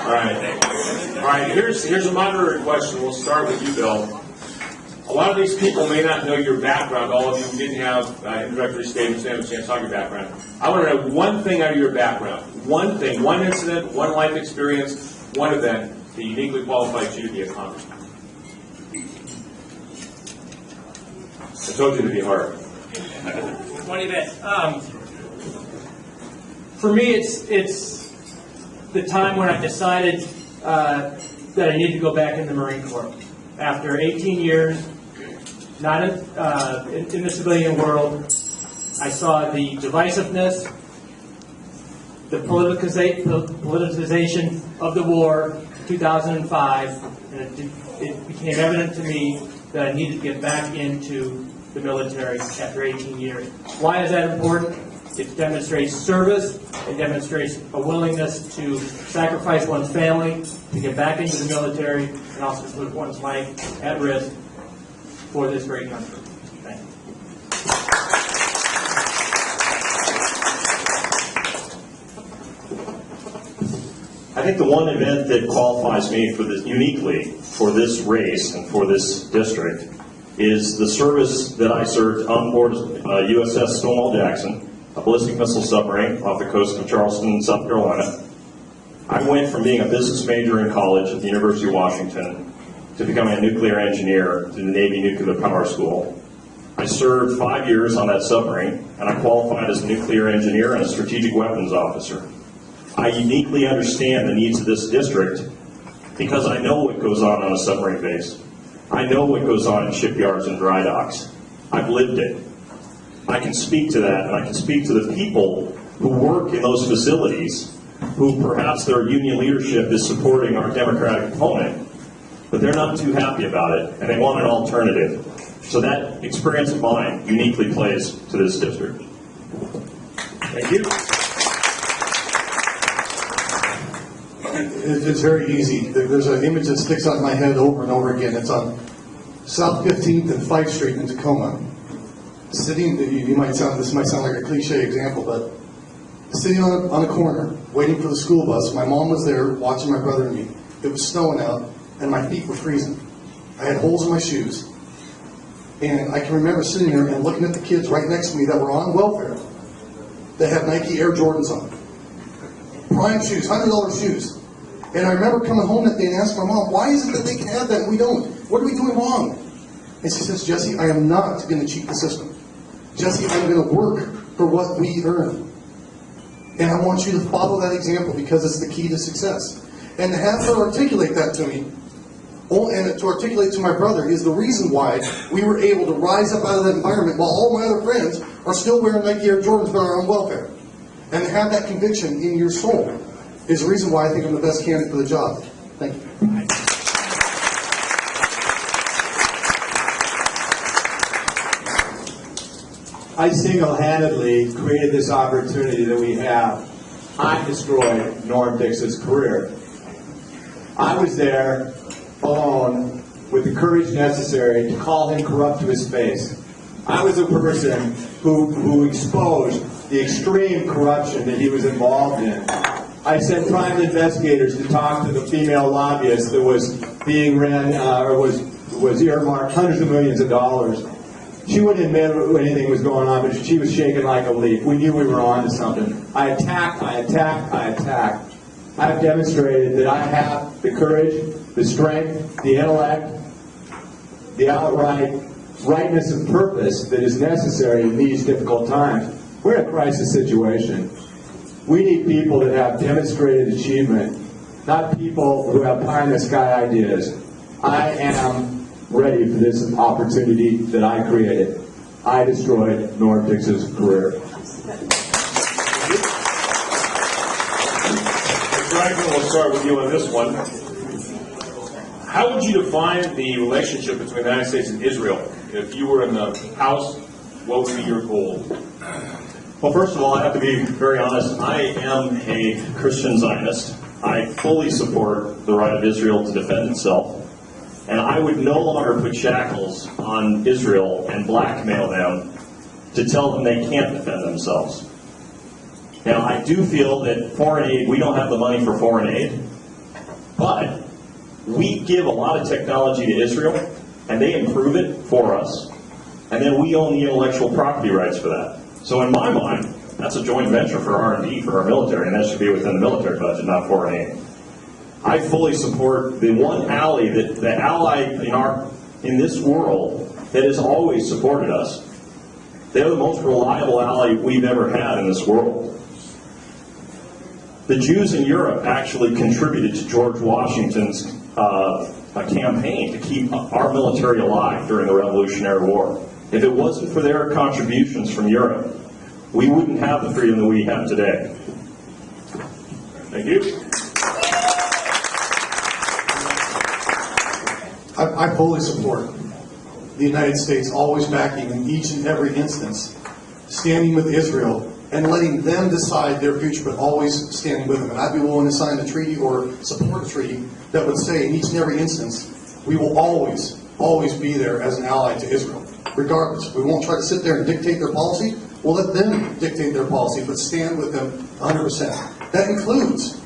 All right. Here's a moderator question. We'll start with you, Bill. A lot of these people may not know your background. All of you who didn't have introductory statements, didn't have a chance to talk your background. I want to know one thing out of your background. One thing, one incident, one life experience, one event that uniquely qualifies you to be a congressman. I told you to be hard. One event. For me, it's the time when I decided that I need to go back in the Marine Corps. After 18 years, not in the civilian world, I saw the divisiveness, the politicization of the war, 2005, and it became evident to me that I needed to get back into the military after 18 years. Why is that important? It demonstrates service, it demonstrates a willingness to sacrifice one's family, to get back into the military, and also to put one's life at risk for this great country. Thank you. I think the one event that qualifies me for this uniquely for this race and for this district is the service that I served on board USS Stonewall Jackson, a ballistic missile submarine off the coast of Charleston, South Carolina. I went from being a business major in college at the University of Washington to becoming a nuclear engineer at the Navy Nuclear Power School. I served 5 years on that submarine, and I qualified as a nuclear engineer and a strategic weapons officer. I uniquely understand the needs of this district because I know what goes on a submarine base. I know what goes on in shipyards and dry docks. I've lived it. I can speak to that, and I can speak to the people who work in those facilities who perhaps their union leadership is supporting our Democratic opponent, but they're not too happy about it, and they want an alternative. So that experience of mine uniquely plays to this district. Thank you. It's very easy. There's an image that sticks out in my head over and over again. It's on South 15th and 5th Street in Tacoma. Sitting, this might sound like a cliche example, but sitting on a corner, waiting for the school bus. My mom was there watching my brother and me. It was snowing out, and my feet were freezing. I had holes in my shoes. And I can remember sitting there and looking at the kids right next to me that were on welfare that had Nike Air Jordans on. Prime shoes, $100 shoes. And I remember coming home that day and asking my mom, why is it that they can have that and we don't? What are we doing wrong? And she says, Jesse, I am not going to cheat the system. Jesse, I'm going to work for what we earn. And I want you to follow that example because it's the key to success. And to have her articulate that to me, and to articulate to my brother, is the reason why we were able to rise up out of that environment while all my other friends are still wearing Nike Air Jordans but are on welfare. And to have that conviction in your soul is the reason why I think I'm the best candidate for the job. Thank you. I single-handedly created this opportunity that we have. I destroyed Norm Dix's career. I was there alone with the courage necessary to call him corrupt to his face. I was a person who exposed the extreme corruption that he was involved in. I sent private investigators to talk to the female lobbyist that was being ran, was earmarked hundreds of millions of dollars. She wouldn't admit anything was going on, but she was shaking like a leaf. We knew we were on to something. I attacked. I have demonstrated that I have the courage, the strength, the intellect, the outright rightness of purpose that is necessary in these difficult times. We're in a crisis situation. We need people that have demonstrated achievement, not people who have pie-in-the-sky ideas. I am ready for this opportunity that I created. I destroyed Norm Dix's career. Franklin, we'll start with you on this one. How would you define the relationship between the United States and Israel? If you were in the House, what would be your goal? Well, first of all, I have to be very honest. I am a Christian Zionist. I fully support the right of Israel to defend itself. And I would no longer put shackles on Israel and blackmail them to tell them they can't defend themselves. Now, I do feel that foreign aid, we don't have the money for foreign aid. But we give a lot of technology to Israel, and they improve it for us, and then we own the intellectual property rights for that. So in my mind, that's a joint venture for R&D for our military, and that should be within the military budget, not foreign aid. I fully support the one ally, the ally in this world that has always supported us. They're the most reliable ally we've ever had in this world. The Jews in Europe actually contributed to George Washington's campaign to keep our military alive during the Revolutionary War. If it wasn't for their contributions from Europe, we wouldn't have the freedom that we have today. Thank you. I fully support the United States always backing in each and every instance, standing with Israel and letting them decide their future, but always standing with them. And I'd be willing to sign a treaty or support a treaty that would say in each and every instance, we will always be there as an ally to Israel, regardless. We won't try to sit there and dictate their policy. We'll let them dictate their policy, but stand with them 100%. That includes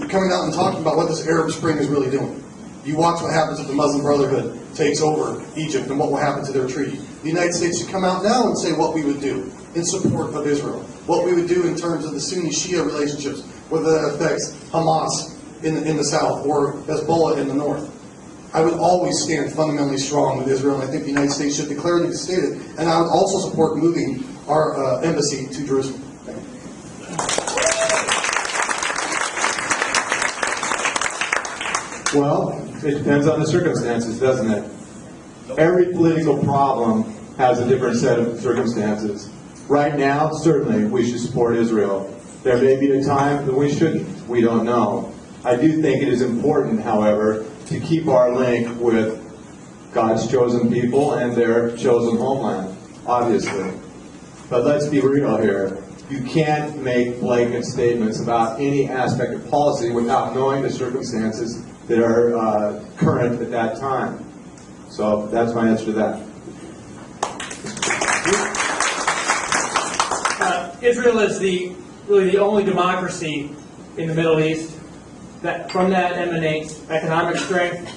coming out and talking about what this Arab Spring is really doing. You watch what happens if the Muslim Brotherhood takes over Egypt and what will happen to their treaty. The United States should come out now and say what we would do in support of Israel, what we would do in terms of the Sunni-Shia relationships, whether that affects Hamas in the south or Hezbollah in the north. I would always stand fundamentally strong with Israel, and I think the United States should declare it state it, and I would also support moving our embassy to Jerusalem. Well, it depends on the circumstances, doesn't it? Every political problem has a different set of circumstances. Right now, certainly, we should support Israel. There may be a time that we shouldn't. We don't know. I do think it is important, however, to keep our link with God's chosen people and their chosen homeland, obviously. But let's be real here. You can't make blanket statements about any aspect of policy without knowing the circumstances that are current at that time. So that's my answer to that. Israel is really the only democracy in the Middle East. From that emanates economic strength,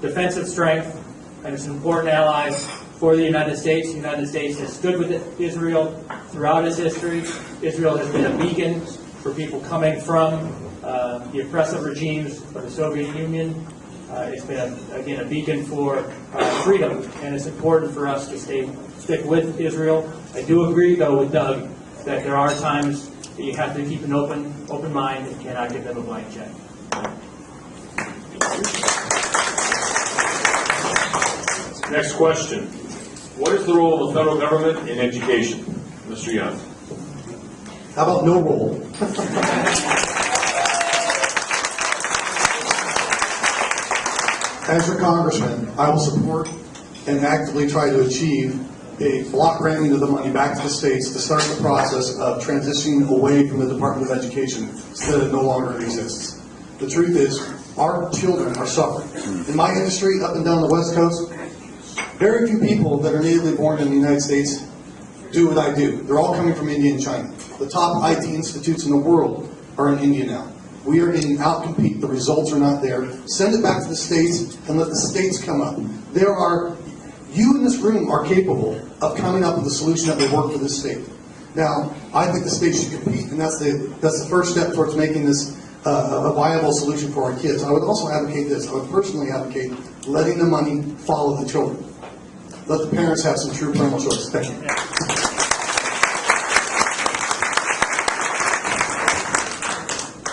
defensive strength, and it's an important ally for the United States. The United States has stood with Israel throughout its history. Israel has been a beacon for people coming from the oppressive regimes of the Soviet Union. It's been, again, a beacon for freedom, and it's important for us to stick with Israel. I do agree, though, with Doug that there are times that you have to keep an open mind and cannot give them a blank check. Next question. What is the role of the federal government in education? Mr. Young. How about no role? As your congressman, I will support and actively try to achieve a block granting of the money back to the states to start the process of transitioning away from the Department of Education so that it no longer exists. The truth is, our children are suffering. In my industry, up and down the West Coast, very few people that are natively born in the United States do what I do. They're all coming from India and China. The top IT institutes in the world are in India now. We are getting outcompete. The results are not there. Send it back to the states and let the states come up. You in this room are capable of coming up with a solution that will work for this state. Now, I think the states should compete, and that's the first step towards making this a viable solution for our kids. I would also advocate this. I would personally advocate letting the money follow the children. Let the parents have some true parental choice. Thank you.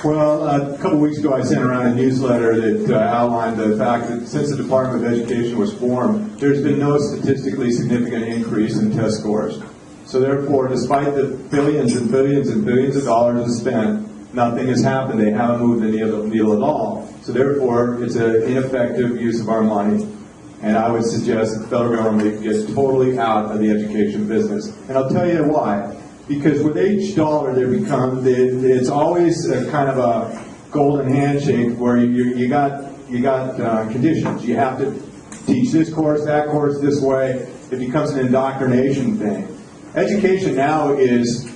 Well, a couple weeks ago I sent around a newsletter that outlined the fact that since the Department of Education was formed, there's been no statistically significant increase in test scores. So therefore, despite the billions and billions and billions of dollars spent, nothing has happened. They haven't moved the needle at all. So therefore, it's an ineffective use of our money. And I would suggest that the federal government gets totally out of the education business. And I'll tell you why. Because with each dollar, it's always a kind of a golden handshake where you got conditions. You have to teach this course, that course, this way. It becomes an indoctrination thing. Education now is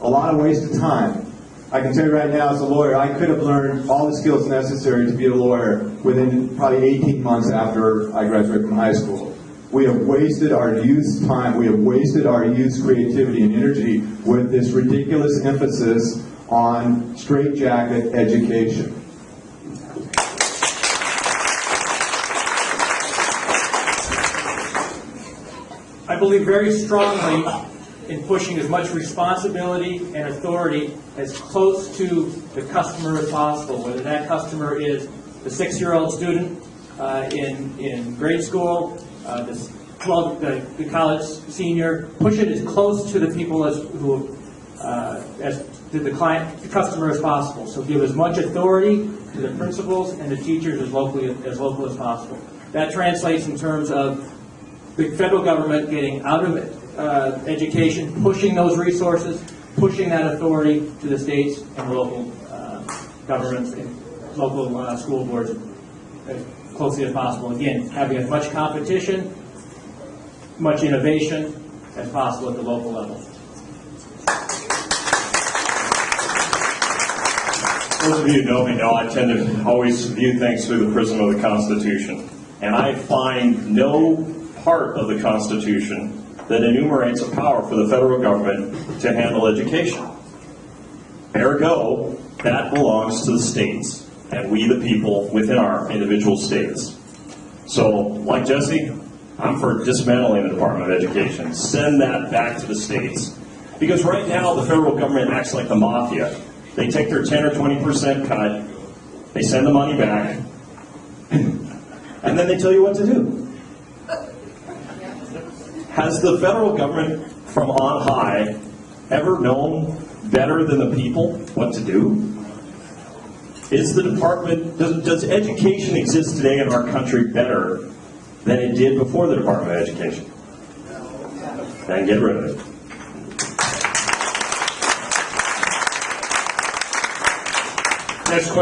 a lot of waste of time. I can tell you right now, as a lawyer, I could have learned all the skills necessary to be a lawyer within probably 18 months after I graduated from high school. We have wasted our youth's time, we have wasted our youth's creativity and energy with this ridiculous emphasis on straitjacket education. I believe very strongly in pushing as much responsibility and authority as close to the customer as possible, whether that customer is the 6-year-old student in grade school, the college senior. Push it as close to the people as to the customer as possible. So give as much authority to the principals and the teachers as local as possible. That translates in terms of the federal government getting out of education, pushing those resources, pushing that authority to the states and local governments and local school boards as closely as possible. Again, having as much competition, much innovation as possible at the local level. Those of you who know me know I tend to always view things through the prism of the Constitution. And I find no part of the Constitution that enumerates a power for the federal government to handle education. Ergo, that belongs to the states, and we the people within our individual states. So, like Jesse, I'm for dismantling the Department of Education. Send that back to the states. Because right now, the federal government acts like the mafia. They take their 10 or 20% cut, they send the money back, and then they tell you what to do. Has the federal government from on high ever known better than the people what to do? Is the department, does education exist today in our country better than it did before the Department of Education? Then get rid of it. Next question.